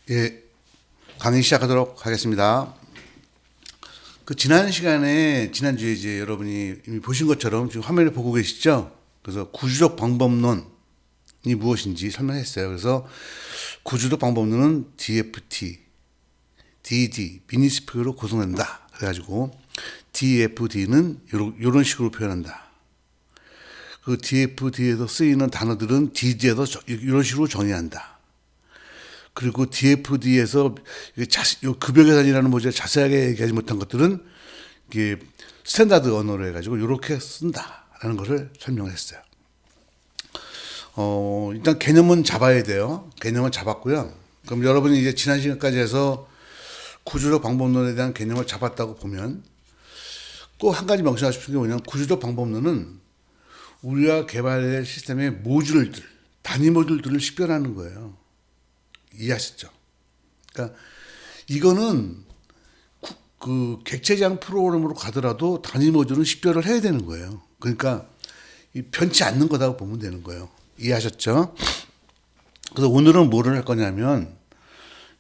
예, 강의 시작하도록 하겠습니다. 지난 시간에, 지난주에 이제 여러분이 이미 보신 것처럼 지금 화면을 보고 계시죠? 그래서 구조적 방법론이 무엇인지 설명했어요. 그래서 구조적 방법론은 DFT, DD, 미니스펙으로 구성된다. 그래가지고 DFD는 이런 식으로 표현한다. 그 DFD에서 쓰이는 단어들은 DD에서 이런 식으로 정의한다. 그리고 DFD에서 급여 계산이라는 문제 자세하게 얘기하지 못한 것들은 이게 스탠다드 언어로 해가지고 이렇게 쓴다라는 것을 설명을 했어요. 일단 개념은 잡아야 돼요. 개념은 잡았고요. 그럼 여러분이 이제 지난 시간까지 해서 구조적 방법론에 대한 개념을 잡았다고 보면 꼭 한 가지 명심하실 게 뭐냐면 구조적 방법론은 우리가 개발할 시스템의 모듈들, 단위 모듈들을 식별하는 거예요. 이해하셨죠? 그러니까 이거는 그 객체지향 프로그램으로 가더라도 단위 모듈은 식별을 해야 되는 거예요. 그러니까 변치 않는 거다고 보면 되는 거예요. 이해하셨죠? 그래서 오늘은 뭐를 할 거냐면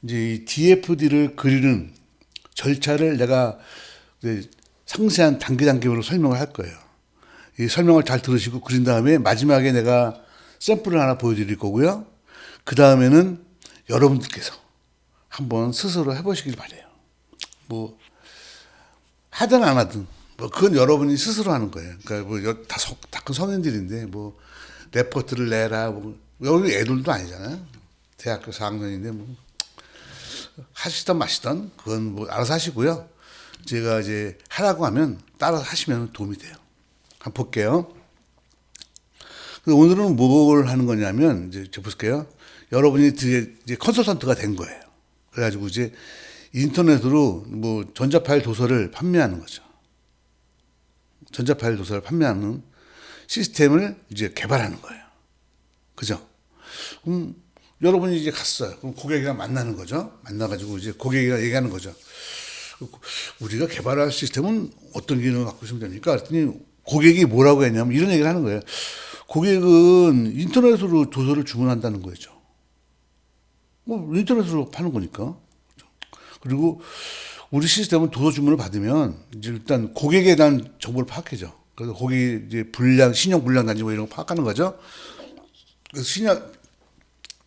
이제 이 DFD를 그리는 절차를 내가 상세한 단계별로 설명을 할 거예요. 이 설명을 잘 들으시고 그린 다음에 마지막에 내가 샘플을 하나 보여드릴 거고요. 그 다음에는 여러분들께서 한번 스스로 해보시길 바래요. 뭐 하든 안 하든 뭐 그건 여러분이 스스로 하는 거예요. 그러니까 뭐 다 큰 성인들인데 뭐 레포트를 내라 뭐 여기 애들도 아니잖아요. 대학교 4학년인데 뭐 하시던 마시던 그건 뭐 알아서 하시고요. 제가 이제 하라고 하면 따라서 하시면 도움이 돼요. 한번 볼게요. 오늘은 뭘 하는 거냐면 이제 볼게요. 여러분이 이제 컨설턴트가 된 거예요. 그래가지고 이제 인터넷으로 뭐 전자파일 도서를 판매하는 거죠. 전자파일 도서를 판매하는 시스템을 이제 개발하는 거예요. 그죠? 그럼 여러분이 이제 갔어요. 그럼 고객이랑 만나는 거죠. 만나가지고 이제 고객이랑 얘기하는 거죠. 우리가 개발할 시스템은 어떤 기능을 갖고 있으면 됩니까? 그랬더니 고객이 뭐라고 했냐면 이런 얘기를 하는 거예요. 고객은 인터넷으로 도서를 주문한다는 거죠. 뭐 인터넷으로 파는 거니까. 그리고 우리 시스템은 도서 주문을 받으면 이제 일단 고객에 대한 정보를 파악해줘. 그래서 고객 이제 신용 불량 단지 뭐 이런 거 파악하는 거죠. 그래서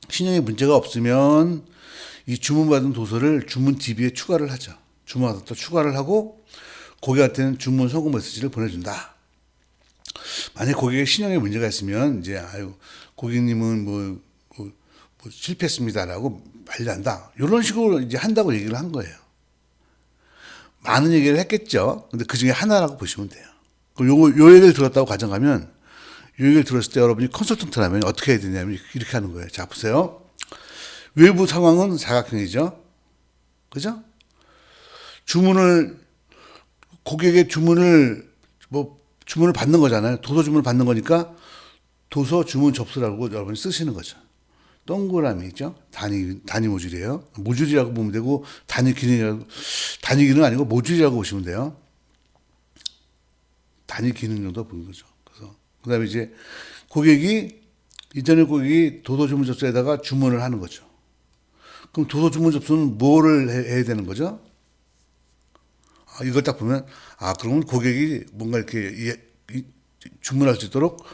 신용에 문제가 없으면 이 주문받은 도서를 주문 DB에 추가를 하죠. 주문받았다 또 추가를 하고 고객한테는 주문 성공 메시지를 보내준다. 만약 고객의 신용에 문제가 있으면 이제 고객님은 뭐 실패했습니다라고 관리한다. 이런 식으로 이제 한다고 얘기를 한 거예요. 많은 얘기를 했겠죠. 근데 그 중에 하나라고 보시면 돼요. 요 얘기를 들었다고 가정하면, 요 얘기를 들었을 때 여러분이 컨설턴트라면 어떻게 해야 되냐면 이렇게 하는 거예요. 자, 보세요. 외부 상황은 사각형이죠. 그죠? 고객의 주문을 받는 거잖아요. 도서 주문을 받는 거니까 도서 주문 접수라고 여러분이 쓰시는 거죠. 동그라미죠. 단위 모듈이에요. 모듈이라고 보면 되고 단위 기능 아니고 모듈이라고 보시면 돼요. 단위 기능 정도 보는 거죠. 그래서 그다음에 이제 인터넷 고객이 도서 주문 접수에다가 주문을 하는 거죠. 그럼 도서 주문 접수는 뭐를 해야 되는 거죠? 이걸 딱 보면 그러면 고객이 뭔가 이렇게 주문할 수 있도록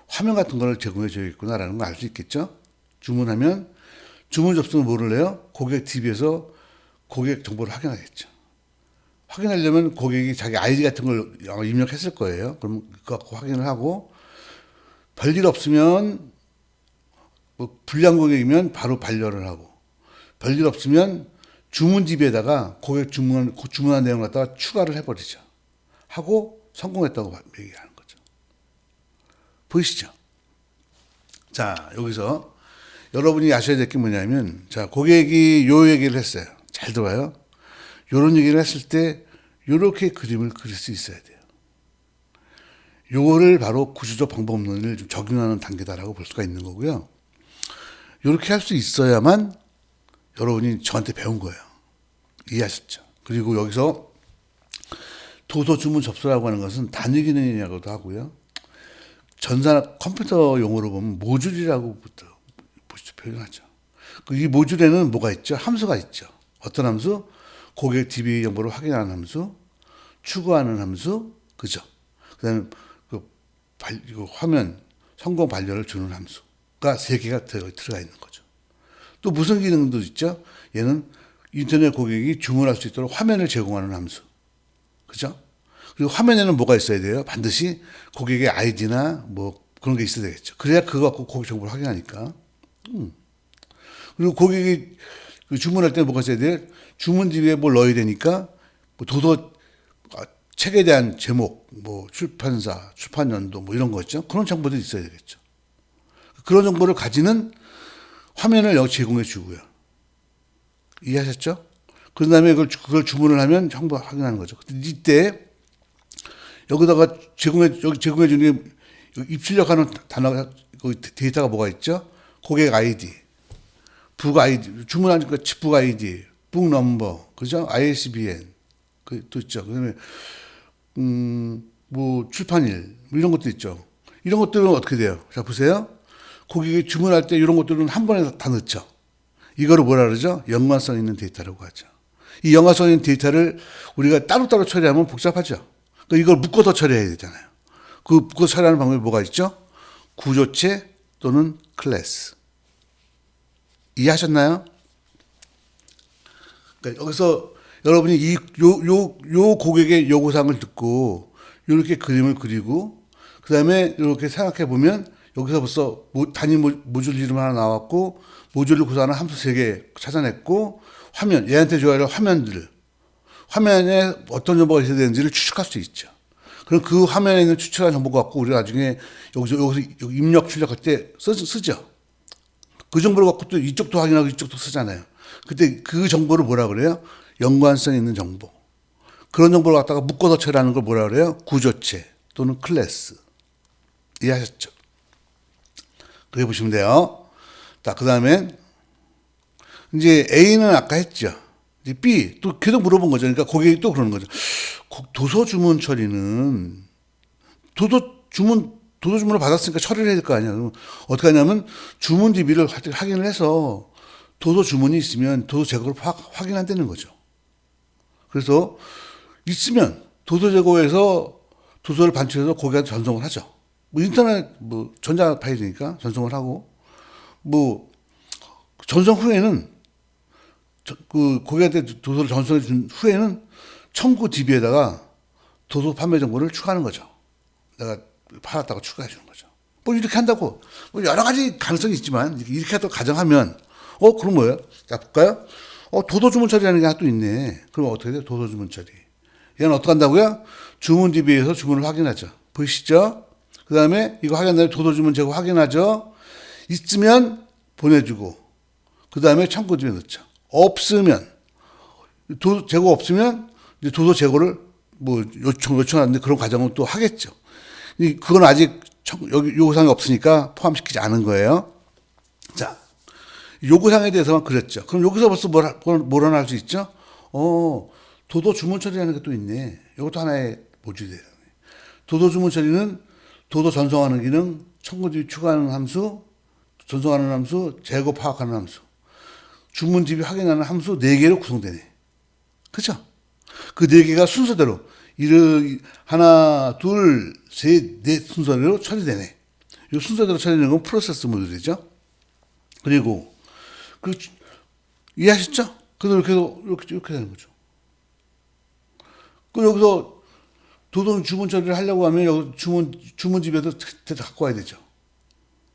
화면 같은 걸 제공해 줘야겠구나라는 걸 알 수 있겠죠. 주문하면 주문 접수는 뭐를 해요? 고객 DB에서 고객 정보를 확인하겠죠. 확인하려면 고객이 자기 아이디 같은 걸 입력했을 거예요. 그럼 그거 갖고 확인을 하고 별일 없으면 뭐 불량 고객이면 바로 반려를 하고 별일 없으면 주문 DB에다가 고객 주문한 내용 갖다가 추가를 해버리죠. 하고 성공했다고 얘기하는 거죠. 보이시죠? 자, 여기서 여러분이 아셔야 될 게 뭐냐면, 자, 고객이 요 얘기를 했어요. 잘 들어요. 요런 얘기를 했을 때, 요렇게 그림을 그릴 수 있어야 돼요. 요거를 바로 구조적 방법론을 좀 적용하는 단계다라고 볼 수가 있는 거고요. 요렇게 할 수 있어야만 여러분이 저한테 배운 거예요. 이해하셨죠? 그리고 여기서 도서 주문 접수라고 하는 것은 단위 기능이라고도 하고요. 컴퓨터 용어로 보면 모듈이라고 표현하죠. 이 모듈에는 뭐가 있죠? 함수가 있죠. 어떤 함수? 고객 DB 정보를 확인하는 함수, 추구하는 함수, 그죠? 그다음에 이거 화면 성공 반려를 주는 함수가 세 개가 들어가 있는 거죠. 또 무슨 기능도 있죠? 얘는 인터넷 고객이 주문할 수 있도록 화면을 제공하는 함수, 그죠? 그리고 화면에는 뭐가 있어야 돼요? 반드시 고객의 아이디나 뭐 그런 게 있어야 되겠죠. 그래야 그거 갖고 고객 정보를 확인하니까. 그리고 고객이 주문할 때 뭐가 있어야 돼요? 주문 DB에 뭘 넣어야 되니까 뭐 도서 책에 대한 제목, 뭐 출판사, 출판 연도 뭐 이런 거 있죠. 그런 정보들이 있어야 되겠죠. 그런 정보를 가지는 화면을 여기 제공해 주고요. 이해하셨죠? 그 다음에 그걸 주문을 하면 정보 확인하는 거죠. 이때 여기다가 여기 제공해 주는 게 입출력하는 단어가 데이터가 뭐가 있죠? 고객 아이디, 북 아이디, 주문하니까 북 아이디, 북 넘버, 그죠? ISBN 또 있죠. 그다음에 뭐 출판일 뭐 이런 것도 있죠. 이런 것들은 어떻게 돼요? 자 보세요. 고객이 주문할 때 이런 것들은 한 번에 다 넣죠. 이거를 뭐라 그러죠? 연관성 있는 데이터라고 하죠. 이 연관성 있는 데이터를 우리가 따로따로 처리하면 복잡하죠. 그러니까 이걸 묶어서 처리해야 되잖아요. 그 묶어서 처리하는 방법이 뭐가 있죠? 구조체 또는 클래스. 이해하셨나요? 그러니까 여기서 여러분이 요 고객의 요구사항을 듣고 이렇게 그림을 그리고 그 다음에 이렇게 생각해 보면 여기서 벌써 단위 모듈 이름 하나 나왔고 모듈을 구성하는 함수 3개 찾아냈고 화면, 얘한테 줘야 할 화면들, 화면에 어떤 정보가 있어야 되는지를 추측할 수 있죠. 그럼 그 화면에 있는 추측한 정보 갖고 우리가 나중에 여기서 입력 출력할 때 쓰죠. 그 정보를 갖고 또 이쪽도 확인하고 이쪽도 쓰잖아요. 그때 그 정보를 뭐라 그래요? 연관성 있는 정보. 그런 정보를 갖다가 묶어서 처리하는 걸 뭐라 그래요? 구조체 또는 클래스. 이해하셨죠? 그래 보시면 돼요. 자, 그 다음에 이제 A는 아까 했죠. 이제 B 또 계속 물어본 거죠. 그러니까 고객이 또 그러는 거죠. 도서 주문 처리는 도서 주문을 받았으니까 처리를 해야 될 거 아니야. 그럼 어떻게 하냐면 주문 DB를 확인을 해서 도서 주문이 있으면 도서 재고를 확인한다는 거죠. 그래서 있으면 도서 재고에서 도서를 반출해서 고객한테 전송을 하죠. 뭐 인터넷 뭐 전자 파일이니까 전송을 하고 뭐 전송 후에는 그 고객한테 도서를 전송해 준 후에는 청구 DB에다가 도서 판매 정보를 추가하는 거죠. 내가 팔았다고 추가해 주는 거죠. 뭐 이렇게 한다고 뭐 여러 가지 가능성이 있지만 이렇게 또 가정하면 그럼 뭐예요? 자 볼까요? 도서 주문 처리라는 게 하나 또 있네. 그럼 어떻게 돼요? 도서 주문 처리. 얘는 어떻게 한다고요? 주문 DB에서 주문을 확인하죠. 보이시죠? 그 다음에 이거 확인하면 도서 주문 재고 확인하죠. 있으면 보내주고 그 다음에 창고 DB에 넣죠. 없으면 재고 없으면 이제 도서 재고를 뭐 요청하는데 그런 과정은 또 하겠죠. 그건 아직 여기 요구사항이 없으니까 포함시키지 않은 거예요. 자, 요구사항에 대해서만 그랬죠. 그럼 여기서 벌써 뭘 하나 할 수 있죠? 도서 주문 처리라는 게 또 있네. 이것도 하나의 모듈이에요. 도서 주문 처리는 도서 전송하는 기능, 청구 DB 추가하는 함수, 전송하는 함수, 재고 파악하는 함수, 주문 DB 확인하는 함수 4개로 구성되네. 그죠? 그 4개가 순서대로 하나, 둘, 셋, 넷 순서대로 처리되네. 이 순서대로 처리되는 건 프로세스 모듈이죠. 그리고 이해하셨죠? 그래서 이렇게 되는 거죠. 그 여기서 도서 주문 처리를 하려고 하면 여기 주문 집에도 갖고 와야 되죠.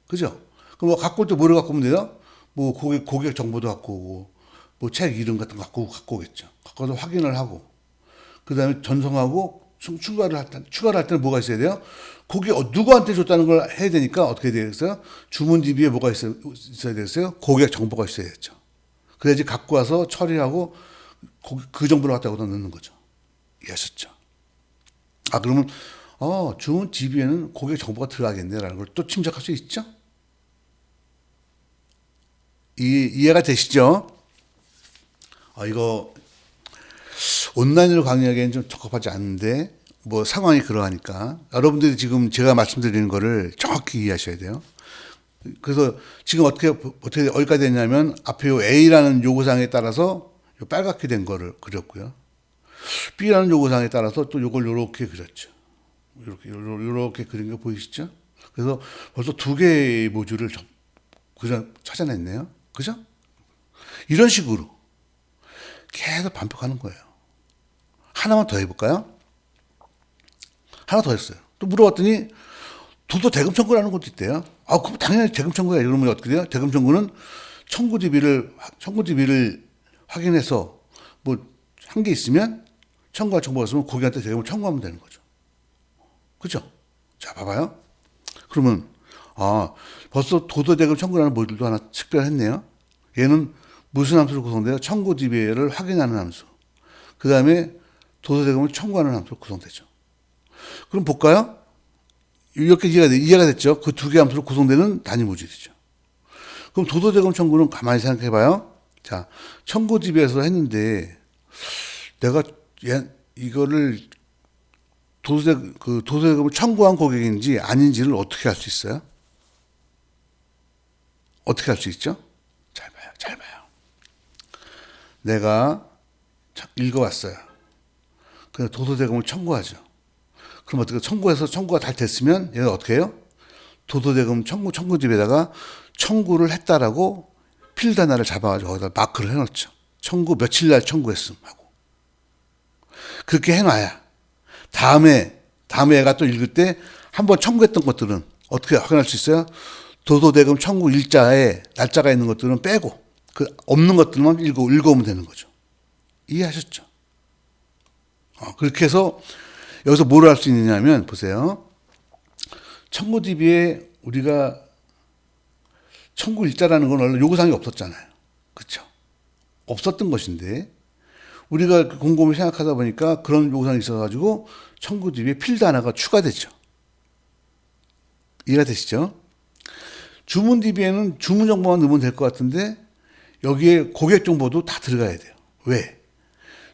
그죠? 그럼 뭐 갖고 올 때 뭐를 갖고 오면 돼요? 뭐 고객 정보도 갖고 오고 뭐 책 이름 같은 거 갖고 오겠죠. 갖고 와서 확인을 하고 그 다음에 전송하고 추가를 할 때는 뭐가 있어야 돼요? 고객 누구한테 줬다는 걸 해야 되니까 어떻게 되겠어요? 주문 DB에 뭐가 있어야 되겠어요? 고객 정보가 있어야겠죠. 그래야지 갖고 와서 처리하고 그 정보를 갖다 여기다 넣는 거죠. 이해하셨죠? 그러면 주문 DB에는 고객 정보가 들어가겠네라는 걸 또 짐작할 수 있죠? 이해가 되시죠? 이거 온라인으로 강의하기에는 좀 적합하지 않은데 뭐 상황이 그러하니까 여러분들이 지금 제가 말씀드리는 거를 정확히 이해하셔야 돼요. 그래서 지금 어떻게 어디까지 됐냐면 앞에 요 A라는 요구사항에 따라서 요 빨갛게 된 거를 그렸고요. B라는 요구사항에 따라서 또 요걸 요렇게 그렸죠. 요렇게 그린 거 보이시죠? 그래서 벌써 두 개의 모듈을 찾아냈네요. 그죠? 이런 식으로 계속 반복하는 거예요. 하나만 더 해볼까요? 하나 더 했어요. 또 물어봤더니 도도 대금 청구라는 것도 있대요. 아, 그럼 당연히 대금 청구야. 이러면 어떻게 돼요? 대금 청구는 청구 DB를 확인해서 뭐 한 게 있으면 청구할 정보가 있으면 고객한테 대금을 청구하면 되는 거죠. 그죠? 자, 봐봐요. 그러면 벌써 도도 대금 청구라는 모듈도 하나 식별했네요. 얘는 무슨 함수로 구성돼요? 청구 DB를 확인하는 함수. 그 다음에 도도 대금을 청구하는 함수로 구성되죠. 그럼 볼까요? 이렇게 이해가 됐죠? 그 두 개 함수로 구성되는 단위 모듈이죠. 그럼 도도대금 청구는 가만히 생각해 봐요. 자, 청구 DB에서 했는데 내가 이거를 도도대금을 청구한 고객인지 아닌지를 어떻게 알 수 있어요? 어떻게 알 수 있죠? 잘 봐요. 내가 읽어왔어요. 그래서 도도대금을 청구하죠. 그럼 어떻게 청구가 다 됐으면 얘가 어떻게 해요? 도도대금 청구 DB에다가 청구를 했다라고 필드 하나를 잡아가지고 거기다 마크를 해놓죠. 청구 며칠 날 청구했음 하고. 그렇게 해놔야 다음에 얘가 또 읽을 때 한번 청구했던 것들은 어떻게 확인할 수 있어요? 도도대금 청구 일자에 날짜가 있는 것들은 빼고 그 없는 것들만 읽어오면 되는 거죠. 이해하셨죠? 그렇게 해서 여기서 뭘 할 수 있느냐면 보세요. 청구 DB에 우리가 청구 일자라는 건 원래 요구사항이 없었잖아요. 그렇죠? 없었던 것인데 우리가 곰곰이 생각하다 보니까 그런 요구사항이 있어가지고 청구 DB에 필드 하나가 추가되죠. 이해가 되시죠? 주문 DB에는 주문 정보만 넣으면 될 것 같은데 여기에 고객 정보도 다 들어가야 돼요. 왜?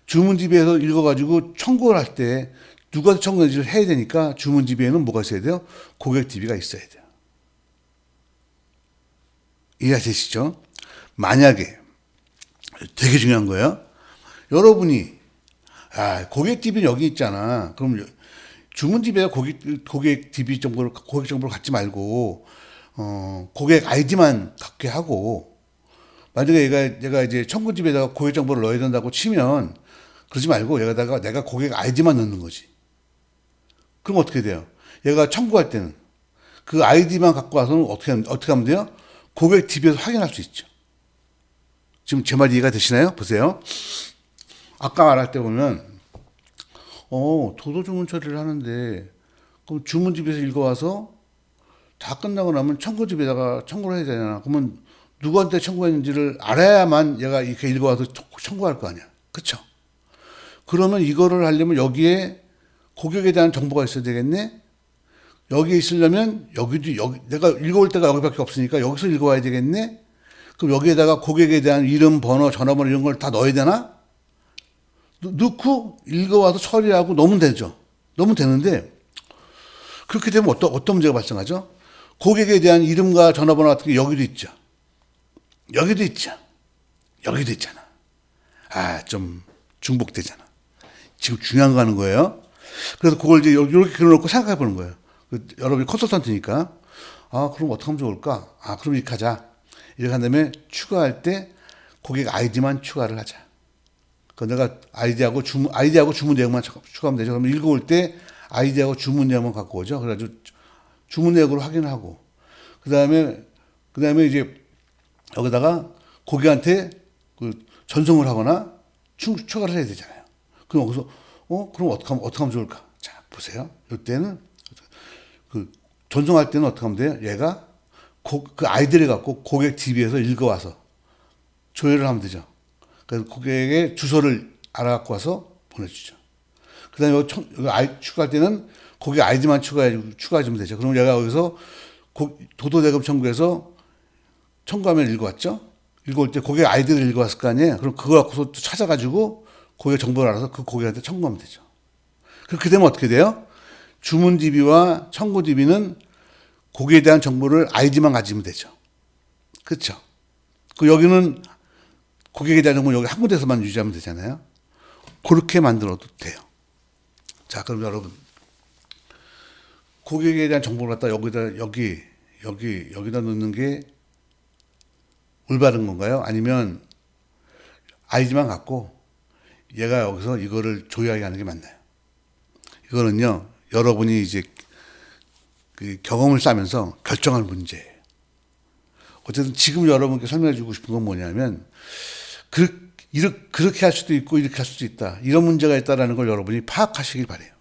주문 DB에서 읽어가지고 청구를 할 때 누가 청구인지를 해야 되니까 주문 DB에는 뭐가 있어야 돼요? 고객 DB가 있어야 돼요. 이해가 되시죠? 만약에 되게 중요한 거예요. 여러분이 고객 DB는 여기 있잖아. 그럼 주문 DB에다 고객 정보를 갖지 말고 고객 아이디만 갖게 하고 만약에 얘가 이제 청구 DB에다가 고객 정보를 넣어야 된다고 치면 그러지 말고 여기다가 내가 고객 아이디만 넣는 거지. 그럼 어떻게 돼요? 얘가 청구할 때는 그 아이디만 갖고 와서는 어떻게 하면 돼요? 고객 DB에서 확인할 수 있죠. 지금 제 말 이해가 되시나요? 보세요. 아까 말할 때 보면 도도 주문 처리를 하는데 그럼 주문 DB에서 읽어와서 다 끝나고 나면 청구 DB에다가 청구를 해야 되잖아. 그러면 누구한테 청구했는지를 알아야만 얘가 이렇게 읽어와서 청구할 거 아니야. 그쵸? 그러면 이거를 하려면 여기에 고객에 대한 정보가 있어야 되겠네? 여기에 있으려면 내가 읽어올 때가 여기밖에 없으니까 여기서 읽어와야 되겠네? 그럼 여기에다가 고객에 대한 이름, 번호, 전화번호 이런 걸 다 넣어야 되나? 넣고 읽어와서 처리하고 넣으면 되죠. 넣으면 되는데 그렇게 되면 어떤 문제가 발생하죠? 고객에 대한 이름과 전화번호 같은 게 여기도 있죠. 여기도 있잖아. 좀 중복되잖아. 지금 중요한 거 하는 거예요. 그래서 그걸 이제 이렇게 그려놓고 생각해 보는 거예요. 여러분이 컨설턴트니까. 그럼 어떻게 하면 좋을까? 그럼 이렇게 하자. 이렇게 한 다음에 추가할 때 고객 아이디만 추가를 하자. 그 내가 아이디하고 주문 내역만 추가하면 되죠. 그러면 읽어올 때 아이디하고 주문 내역만 갖고 오죠. 그래가지고 주문 내역으로 확인하고. 그 다음에 이제 여기다가 고객한테 전송을 하거나 추가를 해야 되잖아요. 그럼 여기서 그럼 어떻게 하면 좋을까? 자, 보세요. 이때는 전송할 때는 어떻게 하면 돼요? 얘가 그 아이디를 갖고 고객 DB에서 읽어와서 조회를 하면 되죠. 그래서 고객의 주소를 알아갖고 와서 보내주죠. 그 다음에 여기 추가할 때는 고객 아이디만 추가해주면 되죠. 그럼 얘가 여기서 도도대금 청구해서 청구하면 읽어왔죠? 읽어올 때 고객 아이디를 읽어왔을 거 아니에요? 그럼 그걸 갖고서 찾아가지고 고객 정보를 알아서 그 고객한테 청구하면 되죠. 그렇게 되면 어떻게 돼요? 주문 DB와 청구 DB는 고객에 대한 정보를 아이디만 가지면 되죠. 그렇죠? 그 여기는 고객에 대한 정보는 여기 한 군데서만 유지하면 되잖아요. 그렇게 만들어도 돼요. 자, 그럼 여러분 고객에 대한 정보를 갖다 여기다 넣는 게 올바른 건가요? 아니면 아이디만 갖고 얘가 여기서 이거를 조회하게 하는 게 맞나요? 이거는요, 여러분이 이제 그 경험을 쌓으면서 결정할 문제예요. 어쨌든 지금 여러분께 설명해 주고 싶은 건 뭐냐면, 그렇게 할 수도 있고 이렇게 할 수도 있다. 이런 문제가 있다라는 걸 여러분이 파악하시길 바래요.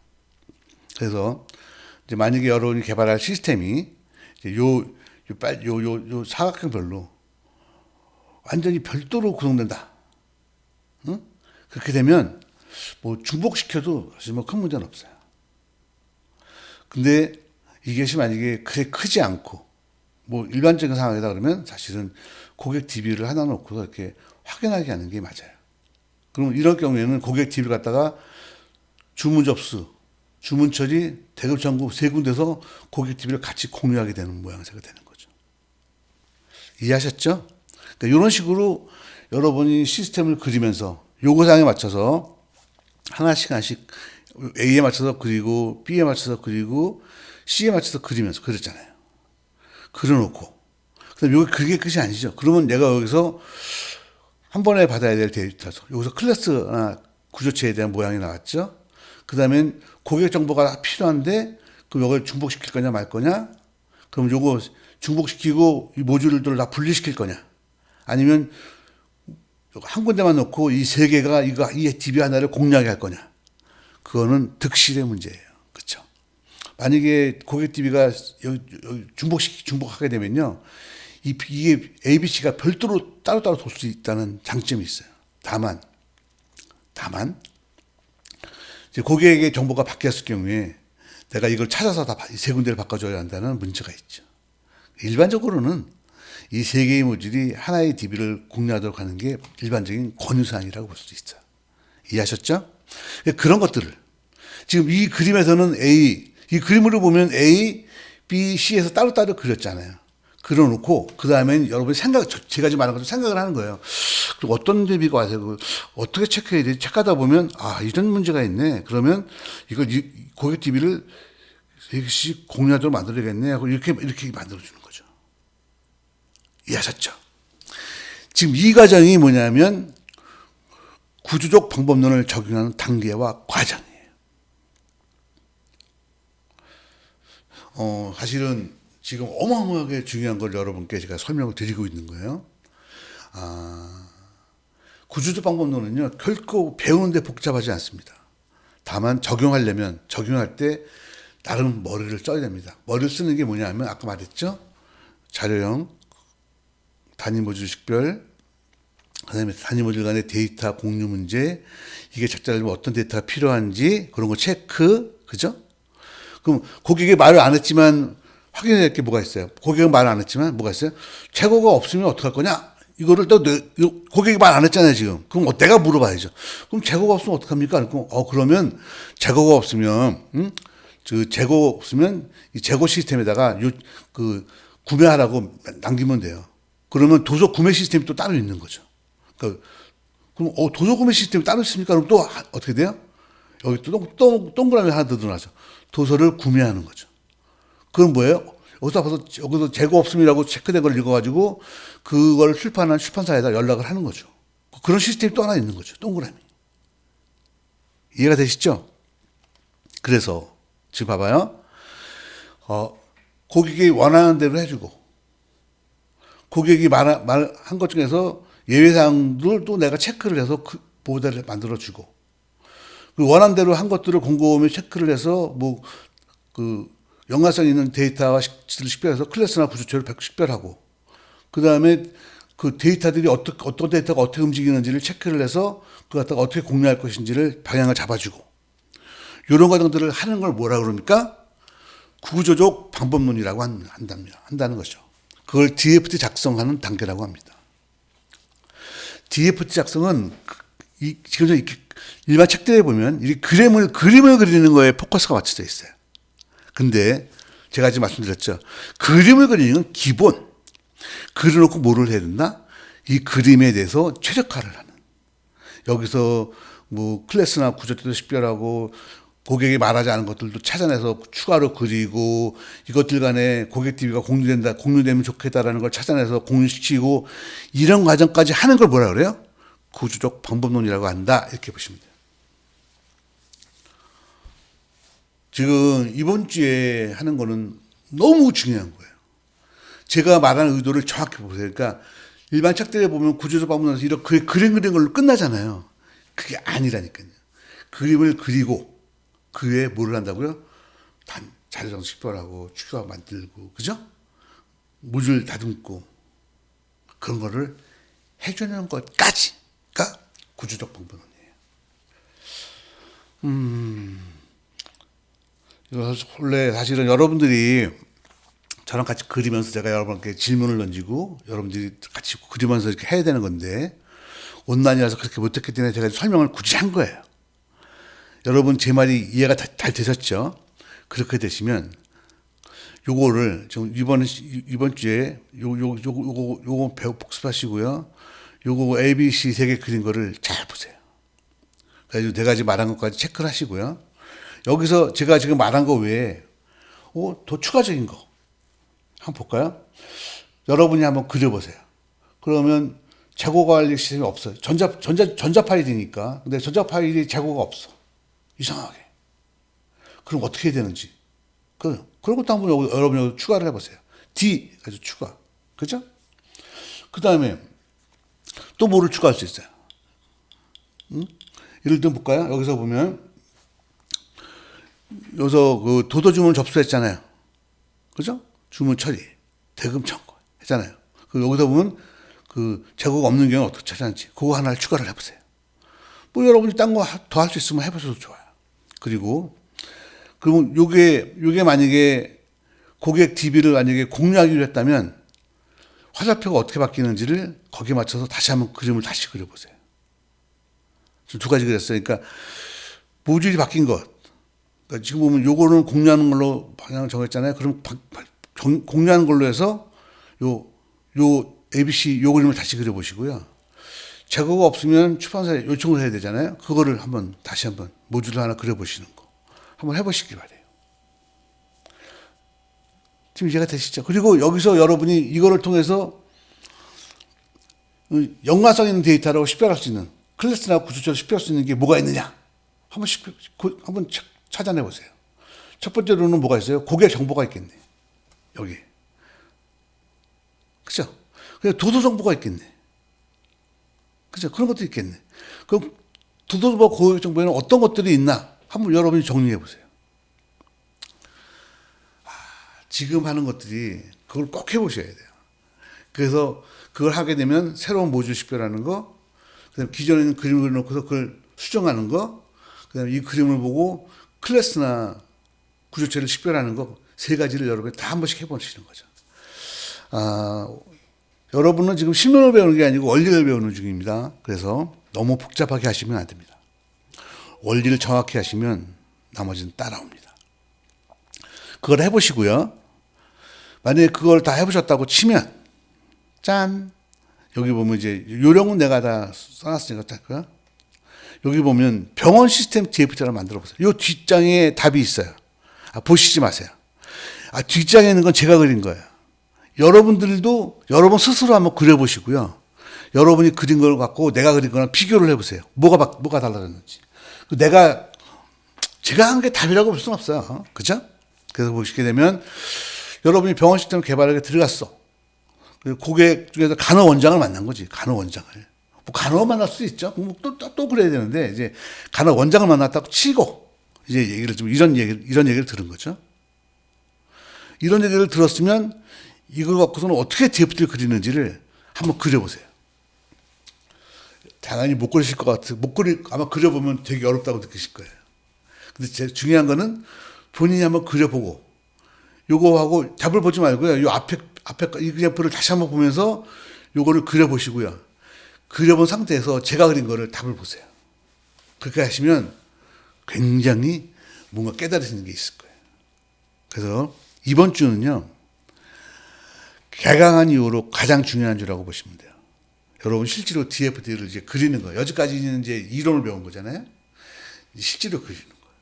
그래서 이제 만약에 여러분이 개발할 시스템이 이제 요 사각형별로 완전히 별도로 구성된다. 응? 그렇게 되면 뭐 중복시켜도 사실 뭐 큰 문제는 없어요. 근데 이것이 만약에 그렇게 크지 않고 뭐 일반적인 상황이다 그러면 사실은 고객 DB를 하나 놓고서 이렇게 확인하게 하는 게 맞아요. 그럼 이런 경우에는 고객 DB를 갖다가 주문 접수, 주문 처리, 대급 청구 세 군데서 고객 DB를 같이 공유하게 되는 모양새가 되는 거죠. 이해하셨죠? 그러니까 이런 식으로 여러분이 시스템을 그리면서 요구사항에 맞춰서 하나씩 A에 맞춰서 그리고 B에 맞춰서 그리고 C에 맞춰서 그리면서 그렸잖아요. 그려놓고 그다음 여기 그게 끝이 아니죠. 그러면 내가 여기서 한 번에 받아야 될 데이터서 여기서 클래스나 구조체에 대한 모양이 나왔죠. 그다음엔 고객 정보가 필요한데 그럼 이걸 중복시킬 거냐 말 거냐? 그럼 요거 중복시키고 이 모듈들을 다 분리시킬 거냐? 아니면 한 군데만 놓고 이 세 개가 이 DB 하나를 공략하게 할 거냐? 그거는 득실의 문제예요. 그렇죠? 만약에 고객 DB가 여기 중복하게 되면요. 이게 ABC가 별도로 따로따로 돌 수 있다는 장점이 있어요. 다만 이제 고객에게 정보가 바뀌었을 경우에 내가 이걸 찾아서 다 세 군데를 바꿔줘야 한다는 문제가 있죠. 일반적으로는 이 세 개의 모듈이 하나의 DB를 공유하도록 하는 게 일반적인 권유사항이라고 볼 수 있어요. 이해하셨죠? 그런 것들을 지금 이 그림에서는 이 그림으로 보면 A, B, C에서 따로따로 그렸잖아요. 그려놓고 그 다음엔 여러분이 제가 지금 말한 것처럼 생각을 하는 거예요. 그리고 어떤 DB가 와서 어떻게 체크해야 되지? 체크하다 보면 이런 문제가 있네. 그러면 이걸 고객 DB를 이것이 공유하도록 만들어야겠네 하고 이렇게 만들어주는 거죠. 이해하셨죠? 지금 이 과정이 뭐냐면 구조적 방법론을 적용하는 단계와 과정이에요. 사실은 지금 어마어마하게 중요한 걸 여러분께 제가 설명을 드리고 있는 거예요. 구조적 방법론은요, 결코 배우는데 복잡하지 않습니다. 다만 적용할 때 나름 머리를 써야 됩니다. 머리를 쓰는 게 뭐냐면 아까 말했죠? 자료형, 단위 모듈 식별, 그다음에 단위 모듈 간의 데이터 공유 문제, 이게 작자려면 어떤 데이터가 필요한지 그런 거 체크, 그죠? 그럼 고객이 말을 안 했지만 확인해야 될 게 뭐가 있어요? 고객은 말을 안 했지만 뭐가 있어요? 재고가 없으면 어떡할 거냐? 이거를 또 고객이 말 안 했잖아요, 지금. 그럼 내가 물어봐야죠. 그럼 재고가 없으면 어떡합니까? 그러면 재고가 없으면, 재고가 없으면 이 재고 시스템에다가 구매하라고 남기면 돼요. 그러면 도서 구매 시스템이 또 따로 있는 거죠. 그럼 도서 구매 시스템이 따로 있습니까? 그럼 또 어떻게 돼요? 여기 또 동그라미 하나 더 들어나죠. 도서를 구매하는 거죠. 그건 뭐예요? 여기서 재고 없음이라고 체크된 걸 읽어가지고 그걸 출판한 출판사에다 연락을 하는 거죠. 그런 시스템이 또 하나 있는 거죠. 동그라미. 이해가 되시죠? 그래서 지금 봐봐요. 고객이 원하는 대로 해주고 고객이 말한 것 중에서 예외사항들 또 내가 체크를 해서 그 보고자를 만들어주고 그리고 원하는 대로 한 것들을 공고하면 체크를 해서 연관성 있는 데이터와 식별해서 클래스나 구조체를 식별하고 그 다음에 그 데이터들이 어떤 데이터가 어떻게 움직이는지를 체크를 해서 그걸 갖다가 어떻게 공유할 것인지를 방향을 잡아주고 이런 과정들을 하는 걸 뭐라 그럽니까? 구조적 방법론이라고 한다는 것이죠. 그걸 DFT 작성하는 단계라고 합니다. DFT 작성은 지금 이렇게 일반 책들에 보면 이 그림을 그리는 거에 포커스가 맞춰져 있어요. 근데 제가 지금 말씀드렸죠. 그림을 그리는 건 기본. 그려놓고 뭐를 해야 된다? 이 그림에 대해서 최적화를 하는. 여기서 뭐 클래스나 구조대도 식별하고 고객이 말하지 않은 것들도 찾아내서 추가로 그리고 이것들 간에 고객 DB가 공유되면 좋겠다라는 걸 찾아내서 공유시키고 이런 과정까지 하는 걸 뭐라 그래요? 구조적 방법론이라고 한다. 이렇게 보시면 돼요. 지금 이번 주에 하는 거는 너무 중요한 거예요. 제가 말하는 의도를 정확히 보세요. 그러니까 일반 책들에 보면 구조적 방법론에서 이렇게 그림 그리는 걸로 끝나잖아요. 그게 아니라니까요. 그림을 그리고 그 외에 뭐를 한다고요? 자료정 식별하고 추가 만들고, 그죠? 모듈 다듬고 그런 거를 해주는 것까지가 구조적 방법론이에요. 이거 원래 사실은 여러분들이 저랑 같이 그리면서 제가 여러분께 질문을 던지고 여러분들이 같이 그리면서 이렇게 해야 되는 건데 온라인이라서 그렇게 못했기 때문에 제가 설명을 굳이 한 거예요. 여러분 제 말이 이해가 잘 되셨죠? 그렇게 되시면 요거를 좀 이번 주에 요거 복습하시고요. 요거 A, B, C 3개 그린 거를 잘 보세요. 그래서 네 가지 말한 것까지 체크를 하시고요. 여기서 제가 지금 말한 거 외에 더 추가적인 거 한번 볼까요? 여러분이 한번 그려보세요. 그러면 재고 관리 시스템이 없어요. 전자 파일이니까. 근데 전자 파일이 재고가 없어. 이상하게. 그럼 어떻게 해야 되는지. 그런 것도 한번 여러분이 여기 추가를 해보세요. D 가지고 추가. 그죠? 그 다음에 또 뭐를 추가할 수 있어요? 예를 들어 볼까요? 여기서 보면 여기서 그 도서 주문 접수했잖아요. 그죠? 주문 처리, 대금 청구 했잖아요. 그 여기서 보면 그 재고가 없는 경우는 어떻게 찾아내는지 그거 하나를 추가를 해보세요. 뭐 여러분이 딴 거 더 할 수 있으면 해보셔도 좋아요. 그리고 그러면 요게 만약에 고객 DB를 만약에 공유하기로 했다면 화살표가 어떻게 바뀌는지를 거기에 맞춰서 다시 한번 그림을 다시 그려보세요. 지금 두 가지 그렸어요. 그러니까 모듈이 바뀐 것. 그러니까 지금 보면 요거는 공유하는 걸로 방향을 정했잖아요. 그럼 공유하는 걸로 해서 요 ABC 요 그림을 다시 그려보시고요. 재고가 없으면 출판사에 요청을 해야 되잖아요. 그거를 다시 한번 모듈을 하나 그려보시는 거. 한번 해보시기 바래요. 지금 이해가 되시죠? 그리고 여기서 여러분이 이거를 통해서 연관성 있는 데이터라고 식별할 수 있는 클래스나 구조처럼 식별할 수 있는 게 뭐가 있느냐? 한번 찾아내 보세요. 첫 번째로는 뭐가 있어요? 고객 정보가 있겠네. 여기. 그죠? 그냥 도서 정보가 있겠네. 그죠? 그런 것도 있겠네. 그럼 도서정보 고객 정보에는 어떤 것들이 있나? 한번 여러분이 정리해 보세요. 지금 하는 것들이 그걸 꼭 해보셔야 돼요. 그래서 그걸 하게 되면 새로운 모듈 식별하는 거, 그다음에 기존에 있는 그림을 그려놓고서 그걸 수정하는 거, 그다음에 이 그림을 보고 클래스나 구조체를 식별하는 거, 세 가지를 여러분이 다 한 번씩 해보시는 거죠. 여러분은 지금 실론을 배우는 게 아니고 원리를 배우는 중입니다. 그래서 너무 복잡하게 하시면 안 됩니다. 원리를 정확히 하시면 나머지는 따라옵니다. 그걸 해보시고요. 만약에 그걸 다 해보셨다고 치면, 짠! 여기 보면 이제 요령은 내가 다 써놨으니까, 여기 보면 병원 시스템 DFT를 만들어 보세요. 이 뒷장에 답이 있어요. 보시지 마세요. 뒷장에 있는 건 제가 그린 거예요. 여러분들도 여러분 스스로 한번 그려보시고요. 여러분이 그린 걸 갖고 내가 그린 거랑 비교를 해보세요. 뭐가 달라졌는지. 제가 한 게 답이라고 볼 수는 없어요. 그죠? 그래서 보시게 되면 여러분이 병원 시스템 개발에 들어갔어. 고객 중에서 간호 원장을 만난 거지. 간호 원장을. 뭐 간호 만날 수도 있죠. 또 그래야 되는데 이제 간호 원장을 만났다고 치고 이제 얘기를 좀 이런 얘기를 들은 거죠. 이런 얘기를 들었으면 이걸 갖고서는 어떻게 DFT를 그리는지를 한번 그려보세요. 당연히 못 그리실 것 같아요. 아마 그려보면 되게 어렵다고 느끼실 거예요. 근데 제일 중요한 거는 본인이 한번 그려보고 요거 하고 답을 보지 말고요. 요 앞에 이그램플을 다시 한번 보면서 요거를 그려보시고요. 그려본 상태에서 제가 그린 거를 답을 보세요. 그렇게 하시면 굉장히 뭔가 깨달으시는 게 있을 거예요. 그래서 이번 주는요, 개강한 이후로 가장 중요한 주라고 보시면 돼요. 여러분 실제로 DFD를 이제 그리는 거예요. 여기까지는 이제 이론을 배운 거잖아요. 실제로 그리는 거예요.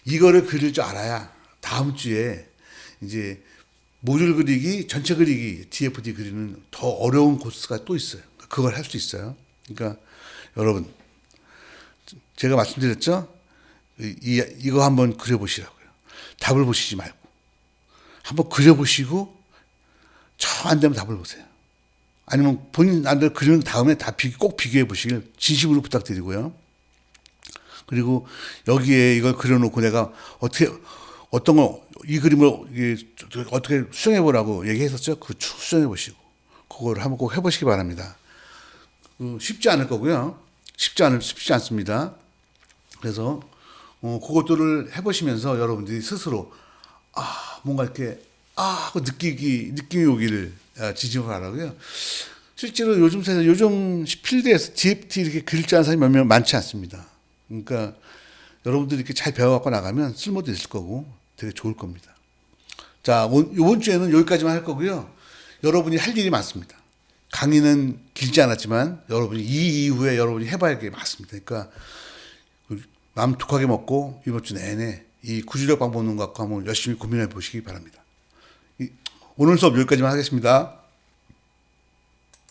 이거를 그릴 줄 알아야 다음 주에 이제 모듈 그리기, 전체 그리기, DFD 그리는 더 어려운 코스가 또 있어요. 그걸 할 수 있어요. 그러니까 여러분, 제가 말씀드렸죠? 이거 한번 그려보시라고요. 답을 보시지 말고. 한번 그려보시고, 저 안 되면 답을 보세요. 아니면 본인 안대로 그리는 다음에 꼭 비교해 보시길 진심으로 부탁드리고요. 그리고 여기에 이걸 그려놓고 내가 어떤 거, 이 그림을 어떻게 수정해 보라고 얘기했었죠? 그 수정해 보시고, 그걸 한번 꼭 해보시기 바랍니다. 쉽지 않을 거고요. 쉽지 않습니다. 그래서, 그것들을 해보시면서 여러분들이 스스로, 뭔가 이렇게, 하고 느낌이 오기를 지지를 하라고요. 실제로 요즘 세상, 요즘 필드에서 DFT 이렇게 그릴 줄 아는 사람이 몇 명 많지 않습니다. 그러니까 여러분들이 이렇게 잘 배워갖고 나가면 쓸모도 있을 거고 되게 좋을 겁니다. 자, 이번 주에는 여기까지만 할 거고요. 여러분이 할 일이 많습니다. 강의는 길지 않았지만 여러분이 이 이후에 여러분이 해봐야 할 게 많습니다. 그러니까 마음 독하게 먹고 이번 주 내내 이 구조적 방법론 갖고 한번 열심히 고민해 보시기 바랍니다. 오늘 수업 여기까지만 하겠습니다.